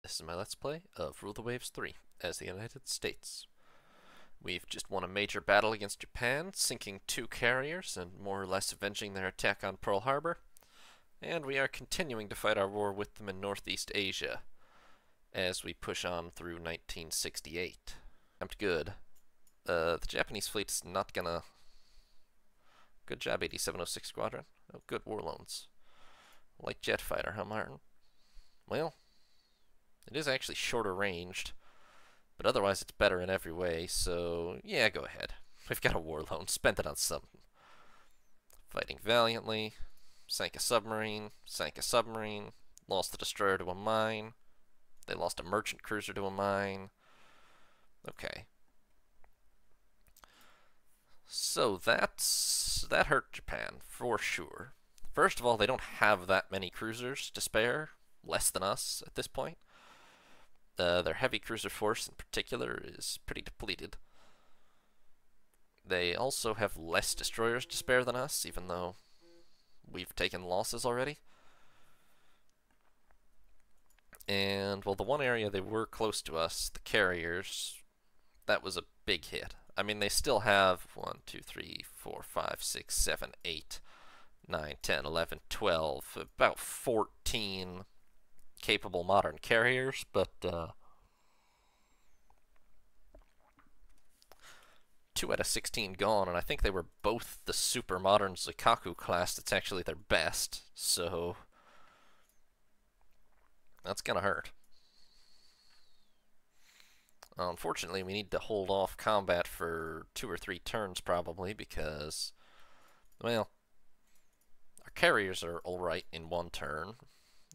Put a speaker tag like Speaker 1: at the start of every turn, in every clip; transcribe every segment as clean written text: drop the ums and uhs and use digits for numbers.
Speaker 1: This is my Let's Play of Rule the Waves 3 as the United States. We've just won a major battle against Japan, sinking 2 carriers and more or less avenging their attack on Pearl Harbor, and we are continuing to fight our war with them in Northeast Asia as we push on through 1968. I'm good. The Japanese fleet is not gonna... Good job, 8706 Squadron. Oh, good warloads. Light jet fighter, huh, Martin? Well, it is actually shorter ranged, but otherwise it's better in every way, so yeah, go ahead. We've got a war loan, spend it on something. Fighting valiantly, sank a submarine, lost a destroyer to a mine, they lost a merchant cruiser to a mine. Okay. So that hurt Japan, for sure. First of all, they don't have that many cruisers to spare, less than us at this point. Their heavy cruiser force in particular is pretty depleted. They also have less destroyers to spare than us, even though we've taken losses already. And, well, the one area they were close to us, the carriers, that was a big hit. I mean, they still have 1, 2, 3, 4, 5, 6, 7, 8, 9, 10, 11, 12, about 14 capable modern carriers, but 2 out of 16 gone, and I think they were both the super modern Zikaku class that's actually their best, so that's gonna hurt. Unfortunately, we need to hold off combat for 2 or 3 turns probably because, well, our carriers are alright in 1 turn.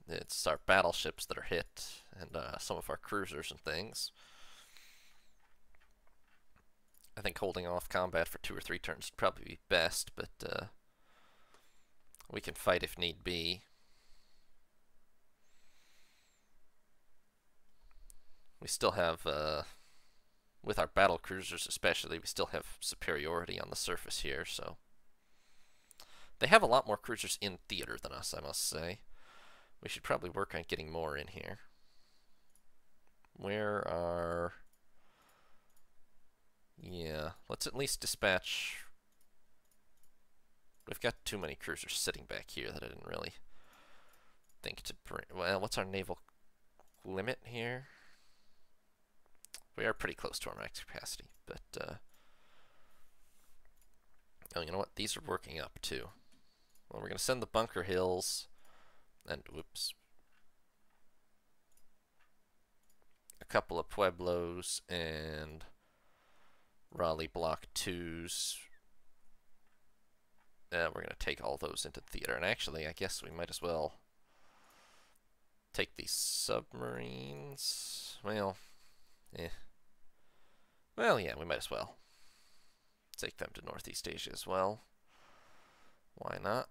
Speaker 1: It's our battleships that are hit, and some of our cruisers and things. I think holding off combat for 2 or 3 turns would probably be best, but we can fight if need be. We still have, with our battle cruisers especially, we still have superiority on the surface here, so. They have a lot more cruisers in theater than us, I must say. We should probably work on getting more in here. Where are... Yeah, let's at least dispatch... We've got too many cruisers sitting back here that I didn't really think to bring... Well, what's our naval limit here? We are pretty close to our max capacity, but... Oh, you know what? These are working up, too. Well, we're going to send the Bunker Hills... And, whoops. A couple of Pueblos and Raleigh Block 2s. We're going to take all those into theater. And actually, I guess we might as well take these submarines. Well, eh. Well, yeah, we might as well take them to Northeast Asia as well. Why not?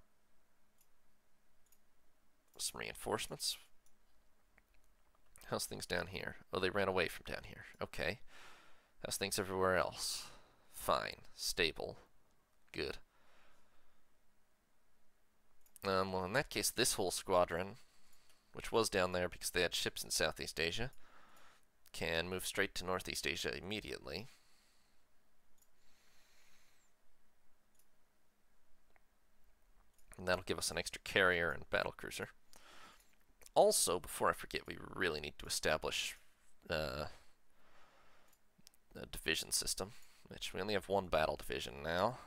Speaker 1: Some reinforcements. How's things down here? Oh, they ran away from down here. Okay. How's things everywhere else? Fine. Stable. Good. Well, in that case, this whole squadron, which was down there because they had ships in Southeast Asia, can move straight to Northeast Asia immediately. And that'll give us an extra carrier and battlecruiser. Also, before I forget, we really need to establish a division system, which we only have 1 battle division now.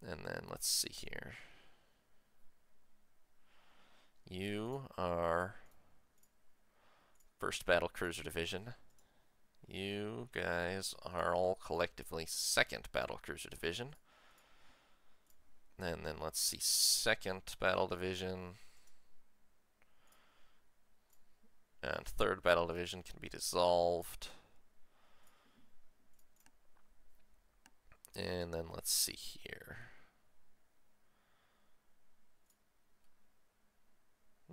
Speaker 1: And then let's see here. You are 1st Battle Cruiser Division. You guys are all collectively 2nd Battle Cruiser Division. And then let's see, 2nd Battle Division and 3rd Battle Division can be dissolved. And then let's see here.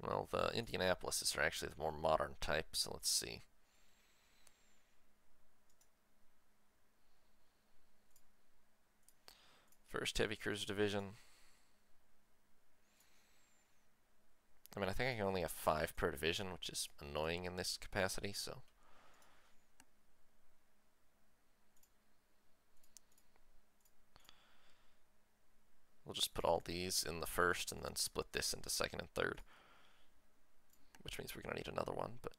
Speaker 1: Well, the Indianapolises are actually the more modern type, so let's see. First Heavy Cruiser Division. I mean, I think I can only have 5 per division, which is annoying in this capacity, so. We'll just put all these in the first and then split this into second and third. Which means we're going to need another one, but.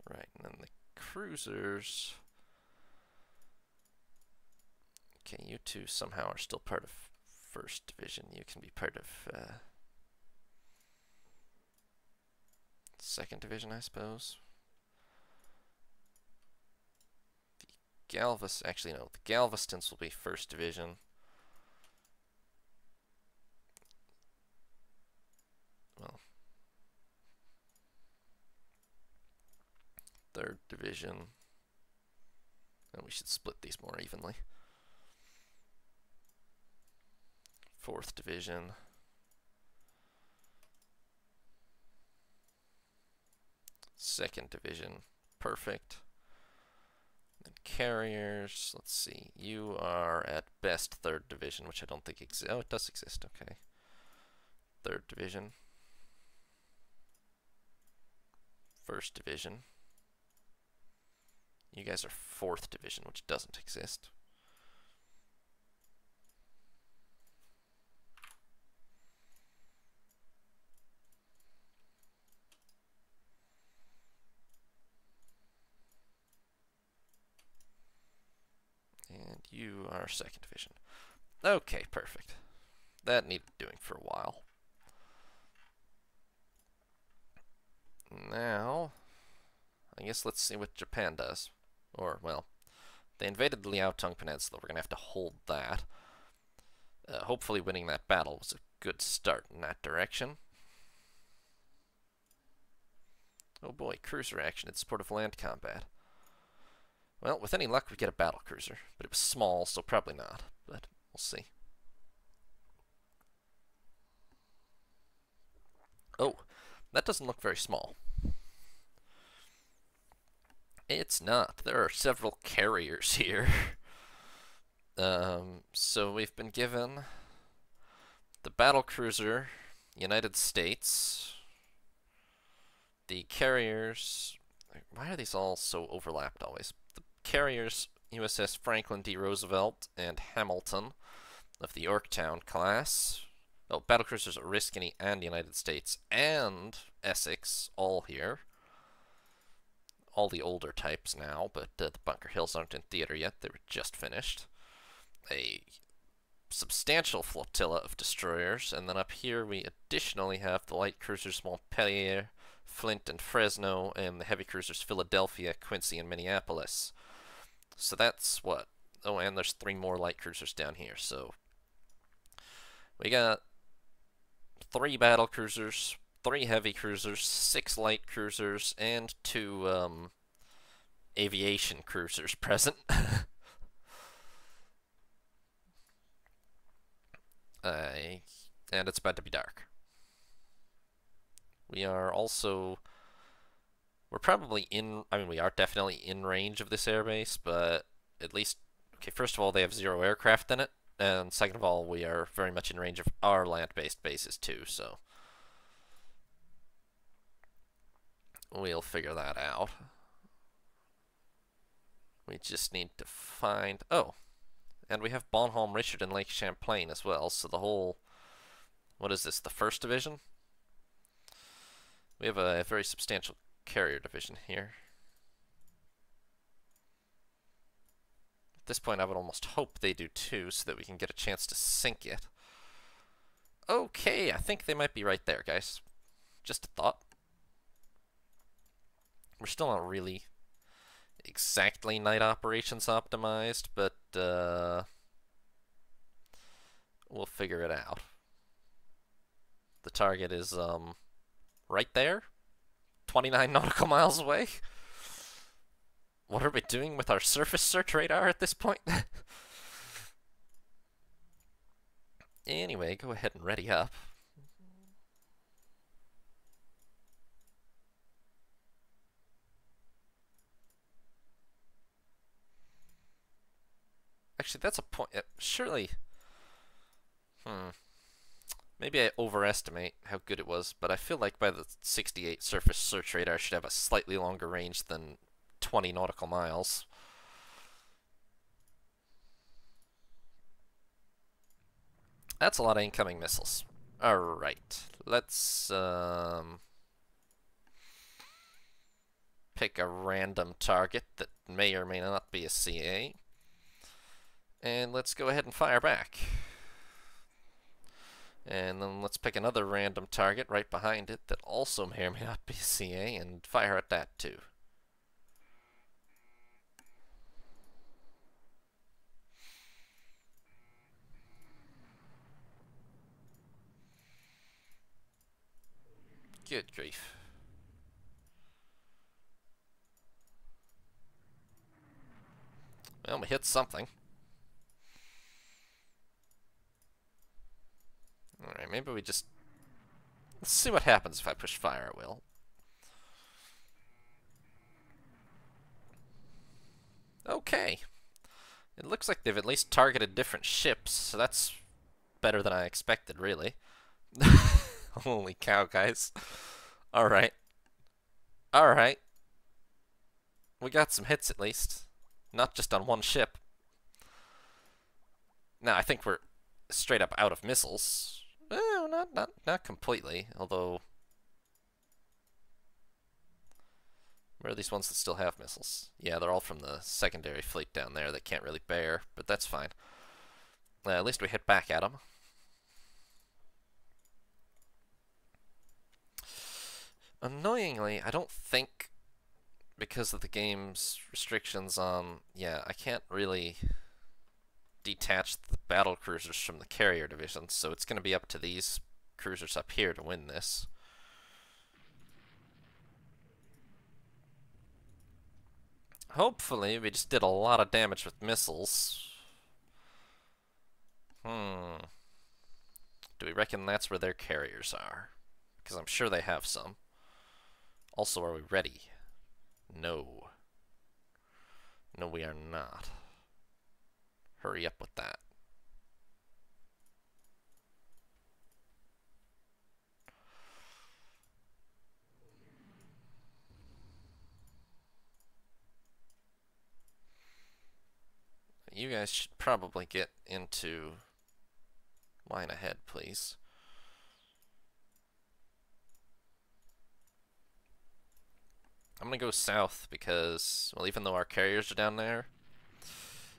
Speaker 1: Right, and then the cruisers. Okay, you two somehow are still part of 1st Division. You can be part of 2nd Division, I suppose. The actually no, the Galvestons will be 1st Division. Well, 3rd Division. And we should split these more evenly. 4th Division. 2nd Division. Perfect. And carriers, let's see. You are at best 3rd Division, which I don't think exists. Oh, it does exist, okay. 3rd Division. 1st Division. You guys are 4th Division, which doesn't exist. And you are 2nd Division. Okay, perfect. That needed doing for a while. Now, I guess let's see what Japan does. Or, well, they invaded the Liaotung Peninsula. We're going to have to hold that. Hopefully winning that battle was a good start in that direction. Oh boy, cruiser action in support of land combat. Well, with any luck, we get a battle cruiser. But it was small, so probably not. But we'll see. Oh, that doesn't look very small. It's not. There are several carriers here. So we've been given the battle cruiser, United States, the carriers. Why are these all so overlapped always? The carriers, USS Franklin D. Roosevelt and Hamilton of the Yorktown class. Oh, battlecruisers Oriskany and United States and Essex, all here. All the older types now, but the Bunker Hills aren't in theater yet. They were just finished. A substantial flotilla of destroyers, and then up here we additionally have the light cruisers Montpelier, Flint, and Fresno, and the heavy cruisers Philadelphia, Quincy, and Minneapolis. So that's what? Oh, and there's 3 more light cruisers down here. So we got 3 battle cruisers, 3 heavy cruisers, 6 light cruisers, and 2 aviation cruisers present. And it's about to be dark. We are also... We're probably in... I mean, we are definitely in range of this airbase, but at least... Okay, first of all, they have 0 aircraft in it, and second of all, we are very much in range of our land-based bases, too, so... We'll figure that out. We just need to find... Oh! And we have Bonhomme Richard and Lake Champlain as well, so the whole... What is this, the 1st Division? We have a very substantial carrier division here. At this point, I would almost hope they do too, so that we can get a chance to sink it. Okay, I think they might be right there, guys. Just a thought. We're still not really exactly night operations optimized, but we'll figure it out. The target is right there, 29 nautical miles away. What are we doing with our surface search radar at this point? Anyway, go ahead and ready up. Actually, that's a point. Surely. Maybe I overestimate how good it was, but I feel like by the 68 surface search radar should have a slightly longer range than 20 nautical miles. That's a lot of incoming missiles. Alright, let's pick a random target that may or may not be a CA. And let's go ahead and fire back. And then let's pick another random target right behind it that also may or may not be a CA and fire at that too. Good grief. Well, we hit something. Alright, maybe we just... Let's see what happens if I push fire, Will. Okay. It looks like they've at least targeted different ships, so that's better than I expected, really. Holy cow, guys. Alright. Alright. We got some hits at least. Not just on one ship. Now, I think we're straight up out of missiles. Well, not completely, although... Where are these ones that still have missiles? Yeah, they're all from the secondary fleet down there that can't really bear, but that's fine. At least we hit back at them. Annoyingly, I don't think, because of the game's restrictions on... Yeah, I can't really detach the battle cruisers from the carrier divisions, so it's going to be up to these cruisers up here to win this. Hopefully, we just did a lot of damage with missiles. Do we reckon that's where their carriers are? Because I'm sure they have some. Also, are we ready? No. No, we are not. Hurry up with that. You guys should probably get into line ahead, please. I'm gonna go south because, well, even though our carriers are down there,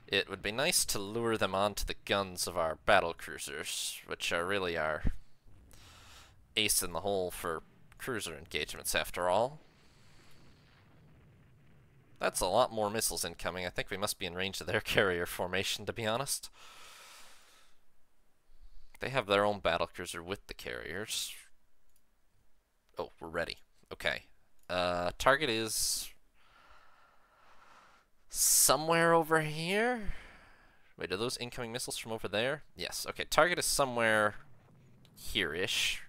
Speaker 1: it would be nice to lure them onto the guns of our battle cruisers, which are really our ace in the hole for cruiser engagements after all. That's a lot more missiles incoming. I think we must be in range of their carrier formation, to be honest. They have their own battlecruiser with the carriers. Oh, we're ready. Okay. Target is somewhere over here? Wait, are those incoming missiles from over there? Yes. Okay, target is somewhere here-ish.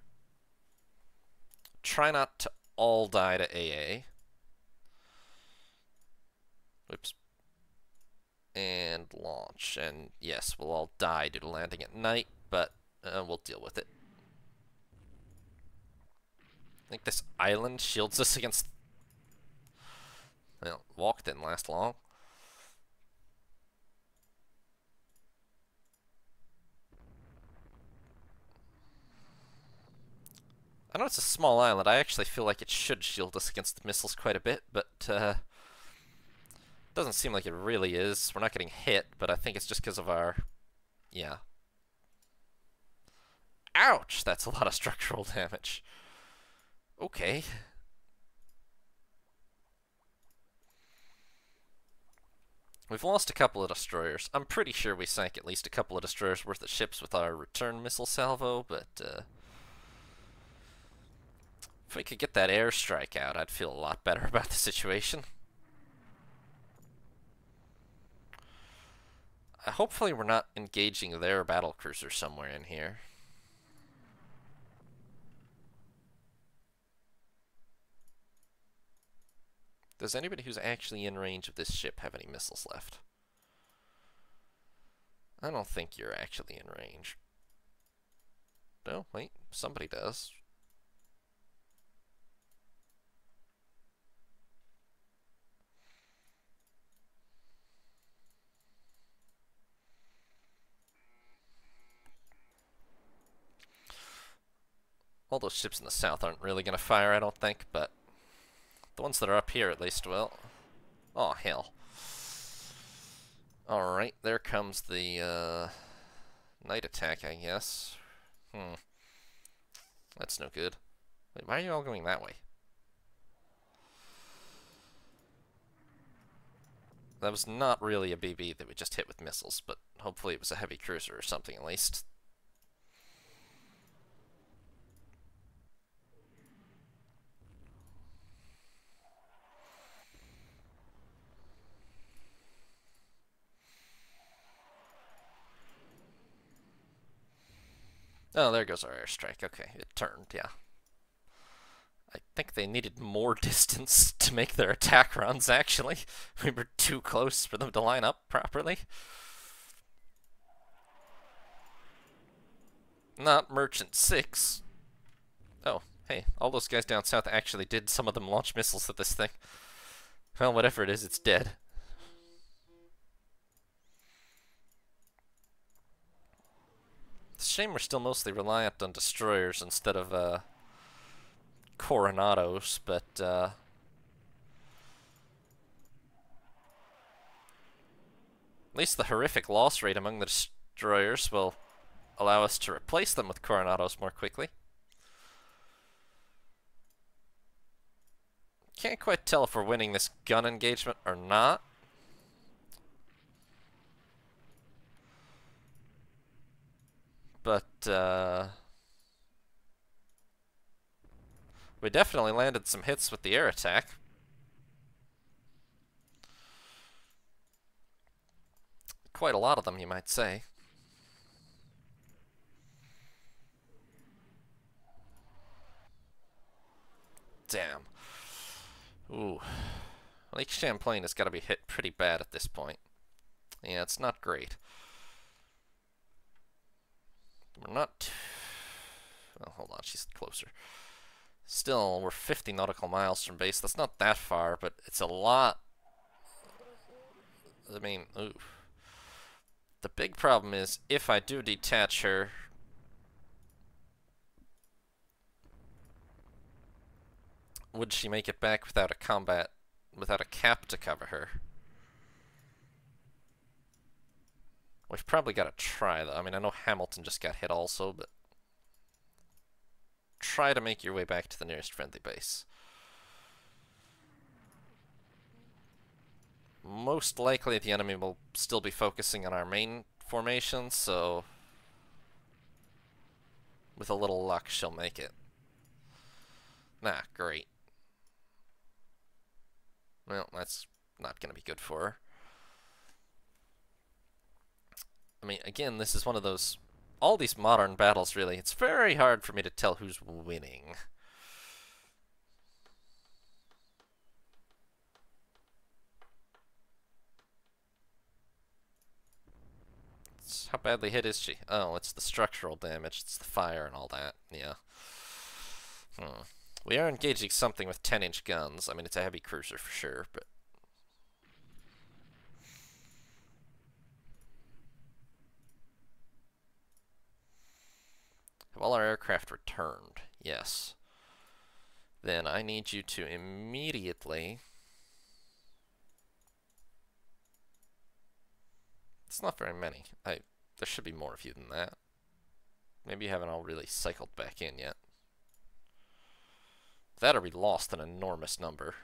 Speaker 1: Try not to all die to AA. Oops. And launch. And yes, we'll all die due to landing at night, but we'll deal with it. I think this island shields us against... Well, walk didn't last long. I know it's a small island. I actually feel like it should shield us against the missiles quite a bit, but doesn't seem like it really is. We're not getting hit, but I think it's just because of our... Yeah. Ouch! That's a lot of structural damage. Okay. We've lost a couple of destroyers. I'm pretty sure we sank at least a couple of destroyers worth of ships with our return missile salvo, but if we could get that airstrike out, I'd feel a lot better about the situation. Hopefully we're not engaging their battle cruiser somewhere in here. Does anybody who's actually in range of this ship have any missiles left? I don't think you're actually in range. No, wait, somebody does. All those ships in the south aren't really going to fire, I don't think, but the ones that are up here at least will. Oh, hell. Alright, there comes the night attack, I guess. That's no good. Wait, why are you all going that way? That was not really a BB that we just hit with missiles, but hopefully it was a heavy cruiser or something at least. Oh, there goes our airstrike. Okay, it turned, yeah. I think they needed more distance to make their attack runs, actually. We were too close for them to line up properly. Not Merchant 6. Oh, hey, all those guys down south actually did some of them launch missiles at this thing. Well, whatever it is, it's dead. It's a shame we're still mostly reliant on destroyers instead of, Coronados, but, at least the horrific loss rate among the destroyers will allow us to replace them with Coronados more quickly. Can't quite tell if we're winning this gun engagement or not. But, we definitely landed some hits with the air attack. Quite a lot of them, you might say. Damn. Ooh. Lake Champlain has got to be hit pretty bad at this point. Yeah, it's not great. We're not... Well, hold on, she's closer. Still, we're 50 nautical miles from base. That's not that far, but it's a lot. I mean, ooh. The big problem is, if I do detach her... Would she make it back without a combat, without a cap to cover her? We've probably got to try, though. I mean, I know Hamilton just got hit also, but... Try to make your way back to the nearest friendly base. Most likely the enemy will still be focusing on our main formation, so... With a little luck, she'll make it. Nah, great. Well, that's not going to be good for her. I mean, again, this is one of those... All these modern battles, really, it's very hard for me to tell who's winning. How badly hit is she? Oh, it's the structural damage, it's the fire and all that, yeah. We are engaging something with 10-inch guns. I mean, it's a heavy cruiser for sure, but... Have all our aircraft returned? Yes. Then I need you to immediately... It's not very many. There should be more of you than that. Maybe you haven't all really cycled back in yet. That or we lost an enormous number.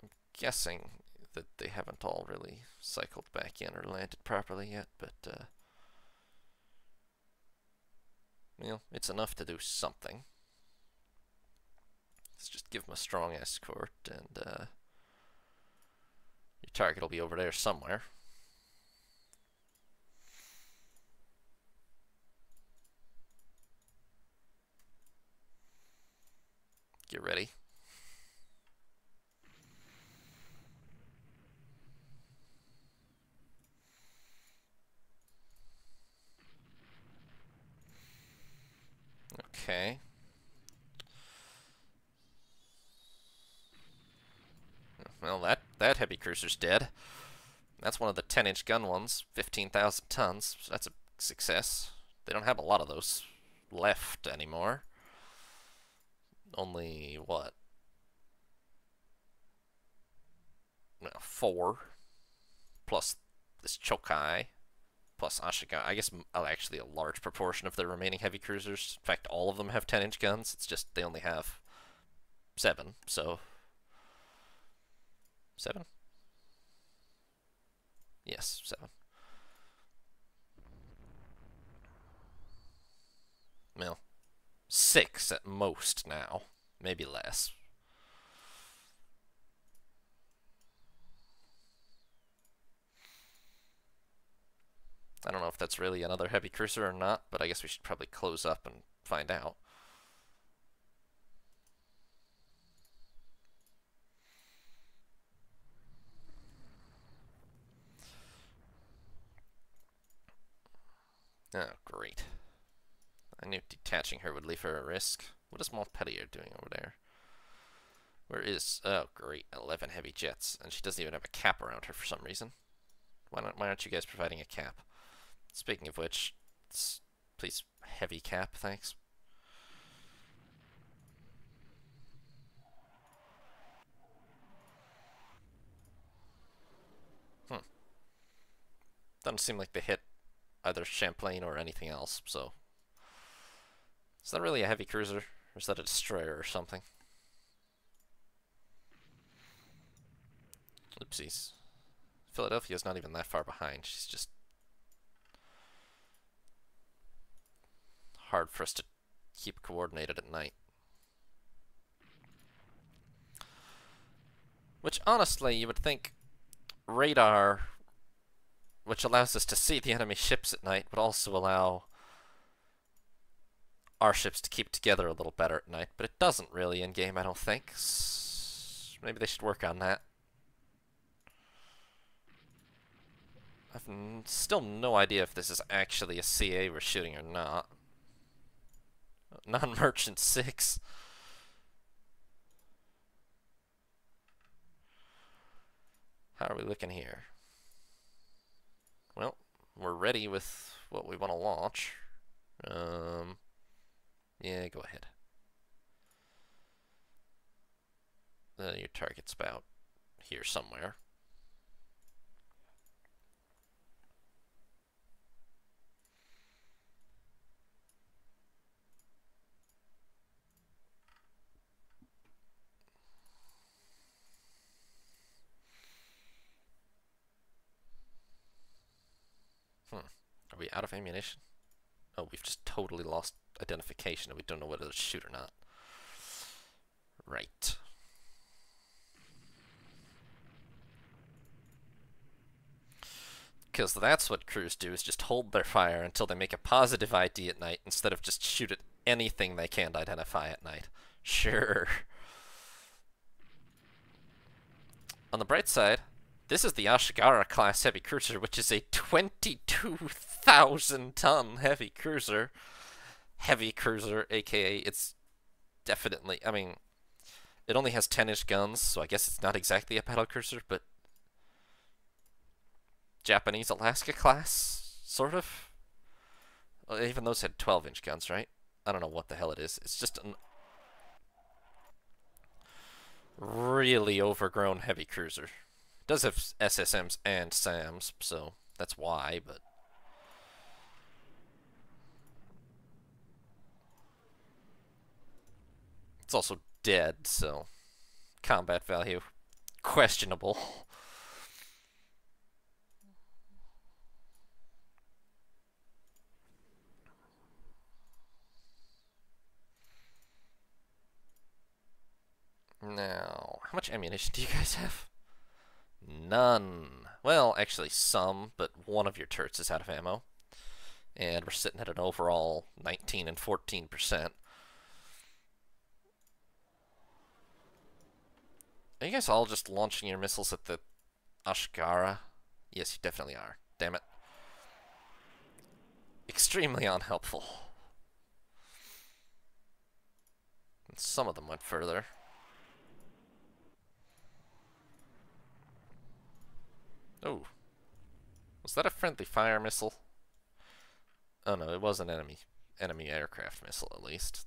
Speaker 1: I'm guessing that they haven't all really cycled back in or landed properly yet, but you know, it's enough to do something. Let's just give them a strong escort, and your target will be over there somewhere. Get ready. Okay. Well, that heavy cruiser's dead. That's one of the 10-inch gun ones, 15,000 tons. So that's a success. They don't have a lot of those left anymore. Only, what? No, 4. Plus this Chokai. Plus Ashiga. I guess actually a large proportion of the remaining heavy cruisers. In fact, all of them have 10-inch guns. It's just they only have 7, so... 7? Yes, 7. Well, 6 at most now. Maybe less. I don't know if that's really another heavy cruiser or not, but I guess we should probably close up and find out. Oh, great. I knew detaching her would leave her a risk. What is Montpellier doing over there? Where is... Oh, great. 11 heavy jets. And she doesn't even have a cap around her for some reason. Why aren't you guys providing a cap? Speaking of which, please, heavy cap, thanks. Doesn't seem like they hit either Champlain or anything else, so... Is that really a heavy cruiser? Or is that a destroyer or something? Oopsies. Philadelphia's not even that far behind. She's just... hard for us to keep coordinated at night. Which, honestly, you would think radar, which allows us to see the enemy ships at night, would also allow our ships to keep together a little better at night, but it doesn't really in-game, I don't think. Maybe they should work on that. I've still no idea if this is actually a CA we're shooting or not. Non-merchant 6. How are we looking here? Well, we're ready with what we want to launch. Yeah, go ahead. Your target's about here somewhere. Are we out of ammunition? Oh, we've just totally lost identification and we don't know whether to shoot or not. Right. Because that's what crews do, is just hold their fire until they make a positive ID at night instead of just shoot at anything they can't identify at night. Sure. On the bright side, this is the Ashigara class heavy cruiser, which is a 22,000 ton heavy cruiser. Heavy cruiser, aka it's definitely, I mean, it only has 10-inch guns, so I guess it's not exactly a battle cruiser, but Japanese Alaska class, sort of. Well, even those had 12-inch guns, right? I don't know what the hell it is. It's just a really overgrown heavy cruiser. It does have SSMs and SAMs, so that's why, but... It's also dead, so... Combat value. Questionable. How much ammunition do you guys have? None. Well, actually some, but one of your turrets is out of ammo. And we're sitting at an overall 19 and 14%. Are you guys all just launching your missiles at the Ashkara? Yes, you definitely are. Damn it. Extremely unhelpful. And some of them went further. Oh. Was that a friendly fire missile? Oh no, it was an enemy aircraft missile at least.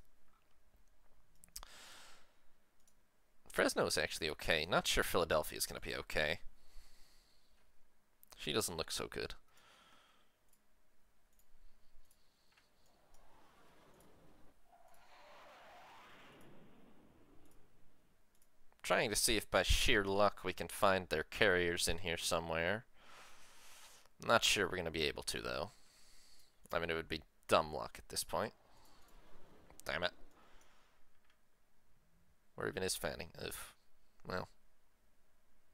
Speaker 1: Fresno is actually okay. Not sure Philadelphia is going to be okay. She doesn't look so good. Trying to see if by sheer luck we can find their carriers in here somewhere. Not sure we're going to be able to, though. I mean, it would be dumb luck at this point. Damn it. Where even is Fanning? Oof. Well,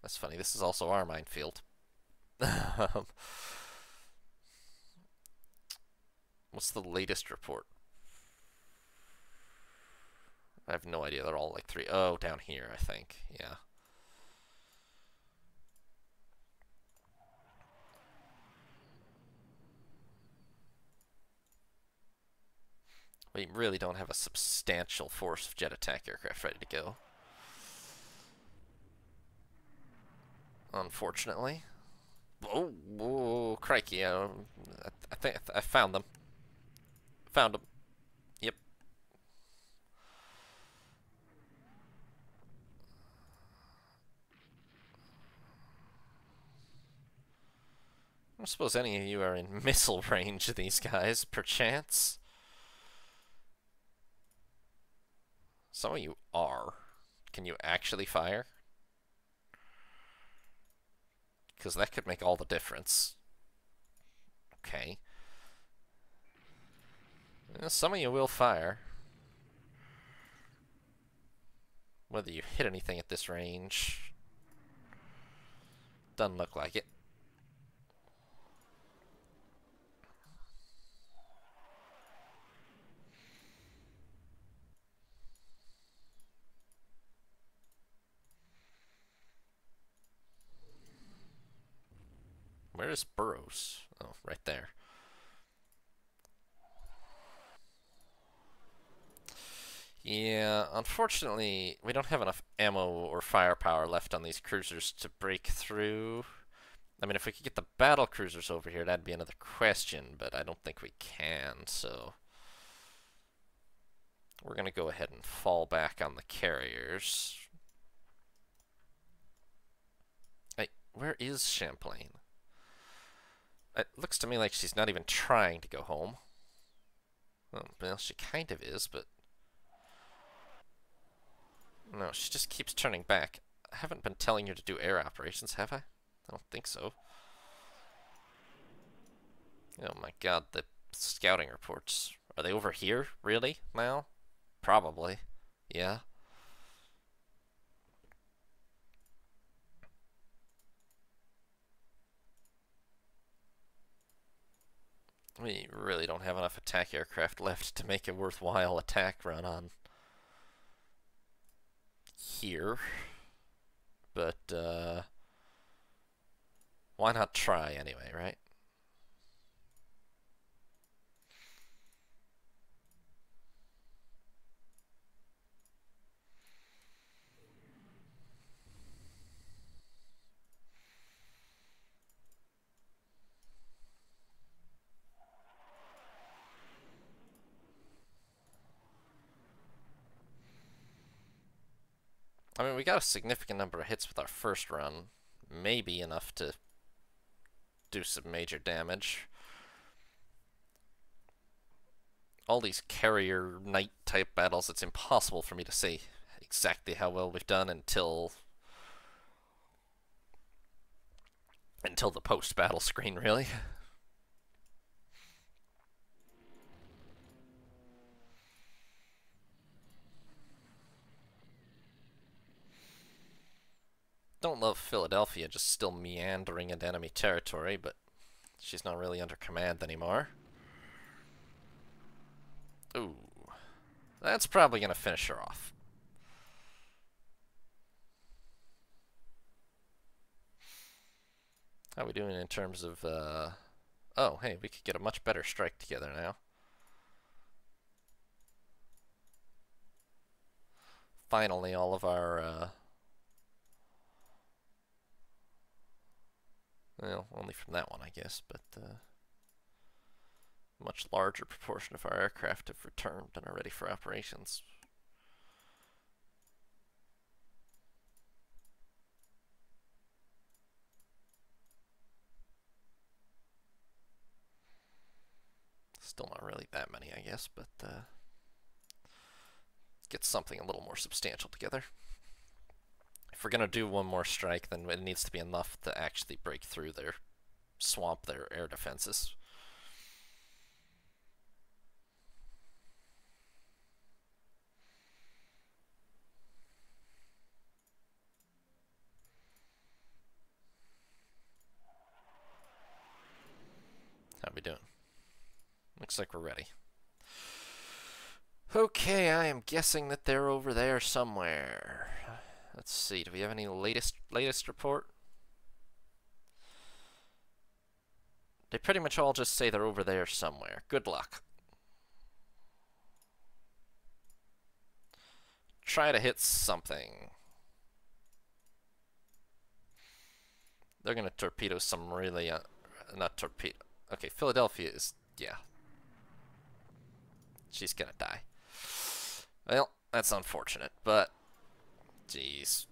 Speaker 1: that's funny. This is also our minefield. What's the latest report? I have no idea. They're all like 3. Oh, down here, I think. Yeah. We really don't have a substantial force of jet attack aircraft ready to go. Unfortunately. Oh, whoa, crikey. I think I found them. Found them. Yep. I don't suppose any of you are in missile range of these guys, perchance. Some of you are. Can you actually fire? Because that could make all the difference. Okay. Some of you will fire. Whether you hit anything at this range doesn't look like it. Where is Burroughs? Oh, right there. Yeah, unfortunately, we don't have enough ammo or firepower left on these cruisers to break through. I mean, if we could get the battle cruisers over here, that'd be another question, but I don't think we can, so we're going to go ahead and fall back on the carriers. Hey, where is Champlain? It looks to me like she's not even trying to go home. Well, she kind of is, but no, she just keeps turning back. I haven't been telling you to do air operations, have I? I don't think so. Oh my god, the scouting reports. Are they over here? Really? Now? Probably. Yeah. We really don't have enough attack aircraft left to make a worthwhile attack run on here. But, why not try anyway, right? I mean, we got a significant number of hits with our first run. Maybe enough to do some major damage. All these carrier knight type battles, it's impossible for me to say exactly how well we've done until the post-battle screen, really. Don't love Philadelphia just still meandering into enemy territory, but she's not really under command anymore. Ooh. That's probably going to finish her off. How are we doing in terms of, Oh, hey, we could get a much better strike together now. Finally, all of our, well, only from that one, I guess, but, much larger proportion of our aircraft have returned and are ready for operations. Still not really that many, I guess, but get something a little more substantial together. If we're going to do one more strike, then it needs to be enough to actually break through their swamp their air defenses. How we doing? Looks like we're ready. Okay, I am guessing that they're over there somewhere. Let's see, do we have any latest report? They pretty much all just say they're over there somewhere. Good luck. Try to hit something. They're gonna torpedo some really, not torpedo. Okay, Philadelphia is, yeah. She's gonna die. Well, that's unfortunate, but, jeez.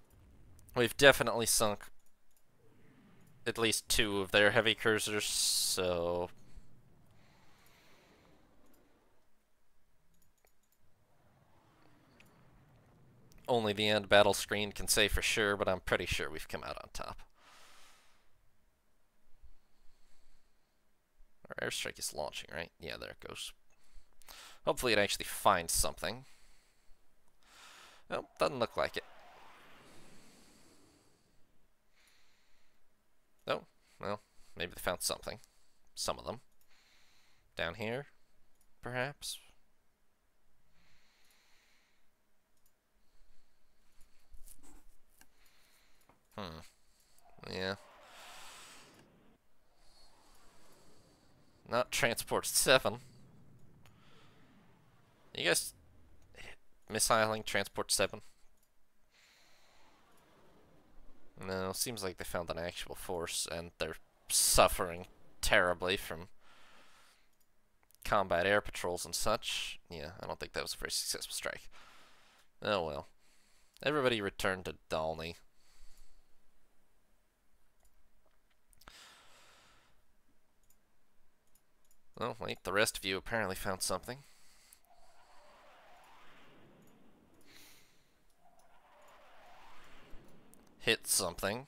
Speaker 1: We've definitely sunk at least 2 of their heavy cruisers, so... Only the end battle screen can say for sure, but I'm pretty sure we've come out on top. Our airstrike is launching, right? Yeah, there it goes. Hopefully it actually finds something. Nope, doesn't look like it. Oh, well, maybe they found something. Some of them. Down here, perhaps? Yeah. Not Transport 7. You guys missiling Transport 7? No, seems like they found an actual force and they're suffering terribly from combat air patrols and such. Yeah, I don't think that was a very successful strike. Oh well. Everybody returned to Dalney. Oh, wait, the rest of you apparently found something. Hit something.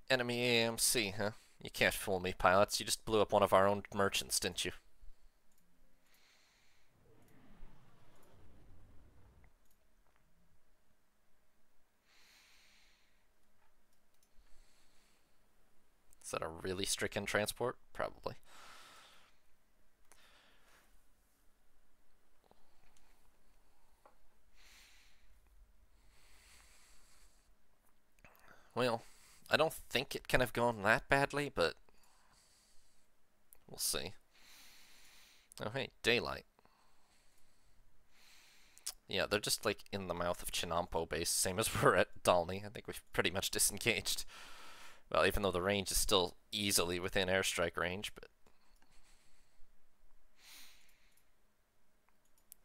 Speaker 1: Enemy AMC, huh? You can't fool me, pilots. You just blew up one of our own merchants, didn't you? Is that a really stricken transport? Probably. Well, I don't think it can have gone that badly, but we'll see. Oh, hey, daylight. Yeah, they're just like in the mouth of Chinampo base, same as we're at Dalney. I think we've pretty much disengaged. Well, even though the range is still easily within airstrike range, but...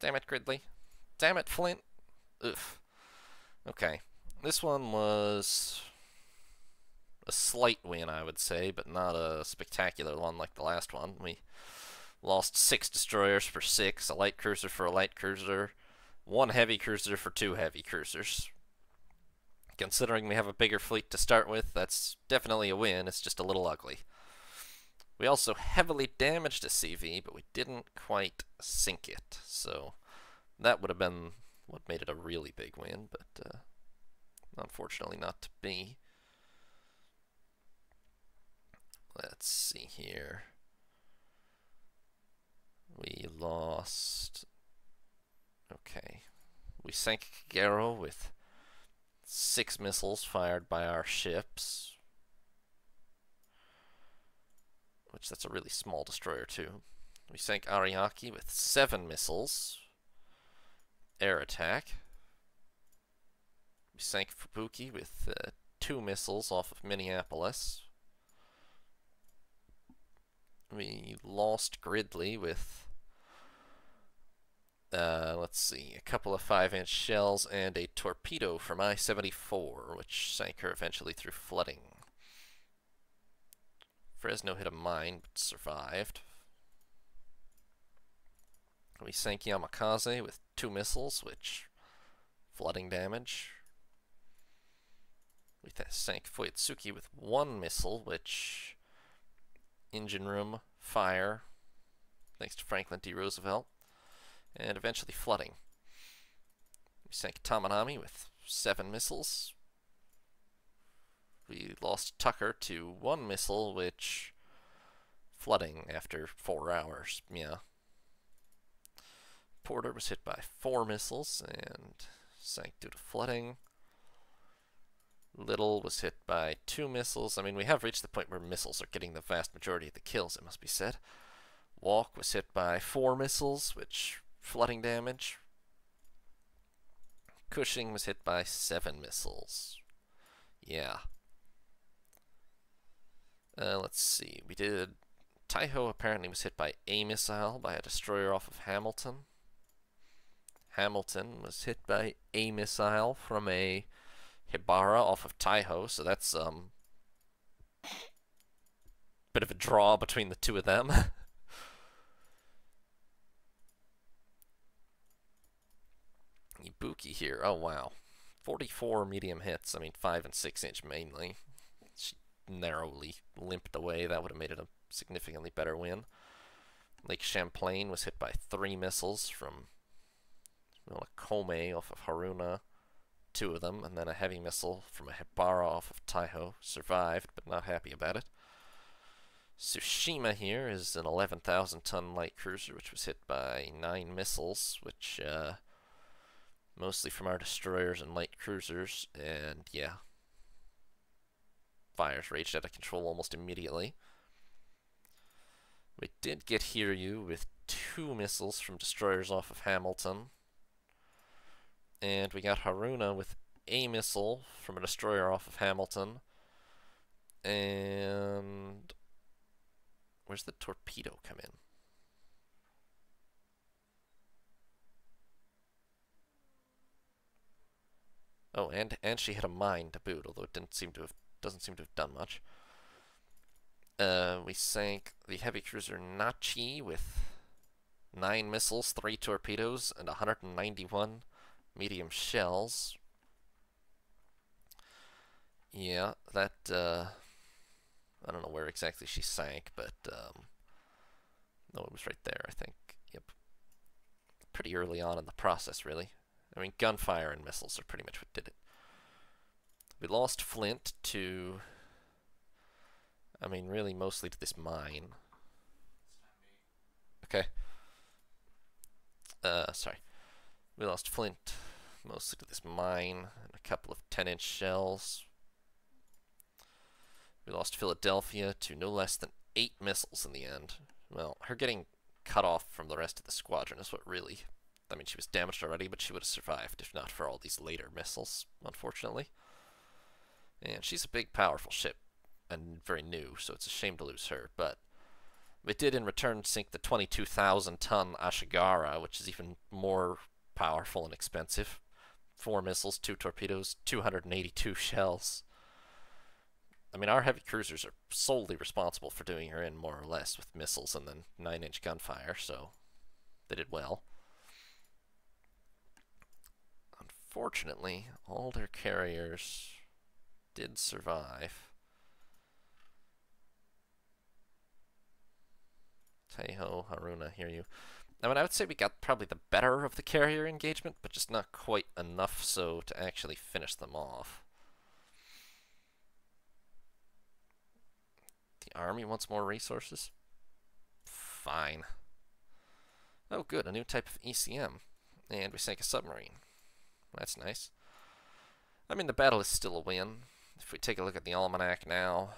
Speaker 1: Damn it, Gridley. Damn it, Flint. Oof. Okay. This one was a slight win, I would say, but not a spectacular one like the last one. We lost 6 destroyers for 6, a light cruiser for a light cruiser, 1 heavy cruiser for 2 heavy cruisers. Considering we have a bigger fleet to start with, that's definitely a win. It's just a little ugly. We also heavily damaged a CV, but we didn't quite sink it. So that would have been what made it a really big win, but unfortunately not to be. Let's see here. We lost. Okay. We sank Kagero with 6 missiles fired by our ships. Which, that's a really small destroyer, too. We sank Ariake with 7 missiles. Air attack. We sank Fubuki with 2 missiles off of Minneapolis. We lost Gridley with, let's see, a couple of 5-inch shells and a torpedo from I-74, which sank her eventually through flooding. Fresno hit a mine, but survived. We sank Yamakaze with 2 missiles, which flooding damage. We sank Fuyutsuki with 1 missile, which engine room fire, thanks to Franklin D. Roosevelt, and eventually flooding. We sank Tamanami with 7 missiles. We lost Tucker to 1 missile, which flooding after 4 hours. Yeah. Porter was hit by 4 missiles and sank due to flooding. Little was hit by 2 missiles. I mean, we have reached the point where missiles are getting the vast majority of the kills, it must be said. Walk was hit by 4 missiles, which flooding damage. Cushing was hit by 7 missiles. Yeah. Let's see. We did. Taiho apparently was hit by a missile by a destroyer off of Hamilton. Hamilton was hit by a missile from a Hibara off of Taiho, so that's bit of a draw between the two of them. Ibuki here. Oh wow, 44 medium hits. I mean 5 and 6 inch mainly. She narrowly limped away. That would have made it a significantly better win. Lake Champlain was hit by 3 missiles from Kome off of Haruna, 2 of them, and then a heavy missile from a Hibara off of Taiho. Survived, but not happy about it. Tsushima here is an 11,000-ton light cruiser, which was hit by 9 missiles, which mostly from our destroyers and light cruisers, and yeah, fires raged out of control almost immediately. We did get Hiryu with 2 missiles from destroyers off of Hamilton, and we got Haruna with a missile from a destroyer off of Hamilton, and where's the torpedo come in? Oh, and she hit a mine to boot, although it doesn't seem to have done much. We sank the heavy cruiser Nachi with 9 missiles, 3 torpedoes, and 191 medium shells. Yeah, that I don't know where exactly she sank, but no, it was right there, I think. Yep. Pretty early on in the process, really. I mean, gunfire and missiles are pretty much what did it. We lost Flint to, I mean, really mostly to this mine. Okay. Sorry. We lost Flint mostly to this mine and a couple of 10-inch shells. We lost Philadelphia to no less than 8 missiles in the end. Well, her getting cut off from the rest of the squadron is what really... I mean, she was damaged already, but she would have survived if not for all these later missiles, unfortunately. And she's a big, powerful ship, and very new, so it's a shame to lose her, but it did in return sink the 22,000-ton Ashigara, which is even more powerful and expensive. 4 missiles, 2 torpedoes, 282 shells. I mean, our heavy cruisers are solely responsible for doing her in, more or less, with missiles and then 9-inch gunfire, so they did well. Unfortunately, all their carriers did survive. Taiho, Haruna, hear you. I mean, I would say we got probably the better of the carrier engagement, but just not quite enough so to actually finish them off. The army wants more resources? Fine. Oh, good, a new type of ECM. And we sank a submarine. That's nice. I mean, the battle is still a win. If we take a look at the almanac now,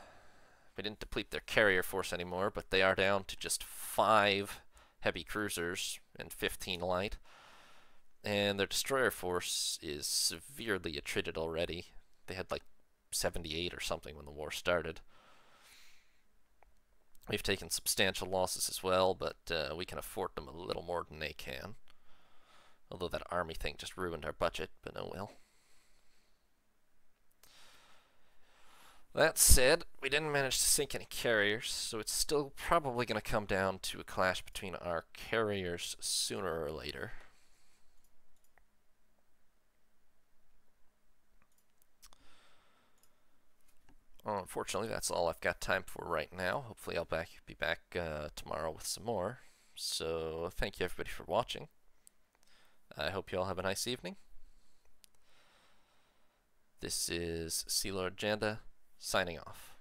Speaker 1: we didn't deplete their carrier force anymore, but they are down to just 5 heavy cruisers and 15 light. And their destroyer force is severely attrited already. They had like 78 or something when the war started. We've taken substantial losses as well, but we can afford them a little more than they can. Although that army thing just ruined our budget, but oh well. That said, we didn't manage to sink any carriers, so it's still probably going to come down to a clash between our carriers sooner or later. Unfortunately, that's all I've got time for right now. Hopefully I'll be back tomorrow with some more. So thank you everybody for watching. I hope you all have a nice evening. This is Sea Lord Janda signing off.